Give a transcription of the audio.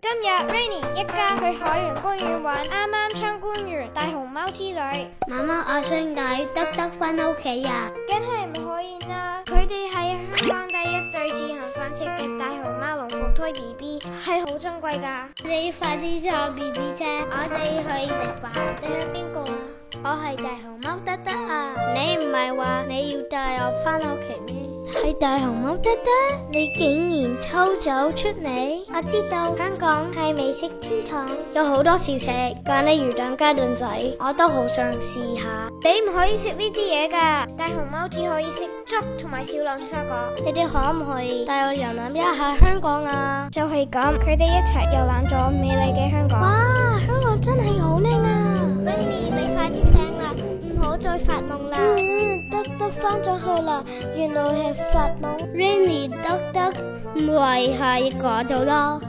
今日 Rainy 一家去海洋公園玩，啱啱參觀完大熊貓之旅。媽媽，我想帶德德返屋企啊！梗係唔可以啦，佢哋係香港第一對自行繁殖嘅大熊貓龍鳳胎 BB， 係好珍貴噶。你快啲湊 BB 啫，我哋去食飯。你係邊個啊？我係大熊貓德德啊！你唔係話你要帶我返屋企咩？係大熊貓德德，你竟然偷走出嚟！我知道香港係美食天堂，有好多小食，咖喱魚蛋加燉仔，我都好想試下。你唔可以食呢啲嘢噶，大熊貓只可以食粥同埋小藍水果。你哋可唔可以帶我遊覽一下香港啊？就係咁，佢哋一齊遊覽咗美麗嘅香港。哇，香港真係好靚啊！Rainy，你快啲醒啦，唔好再發夢啦。德德返咗去啦，原來係發夢。Rainy，德德唔係喺嗰度咯。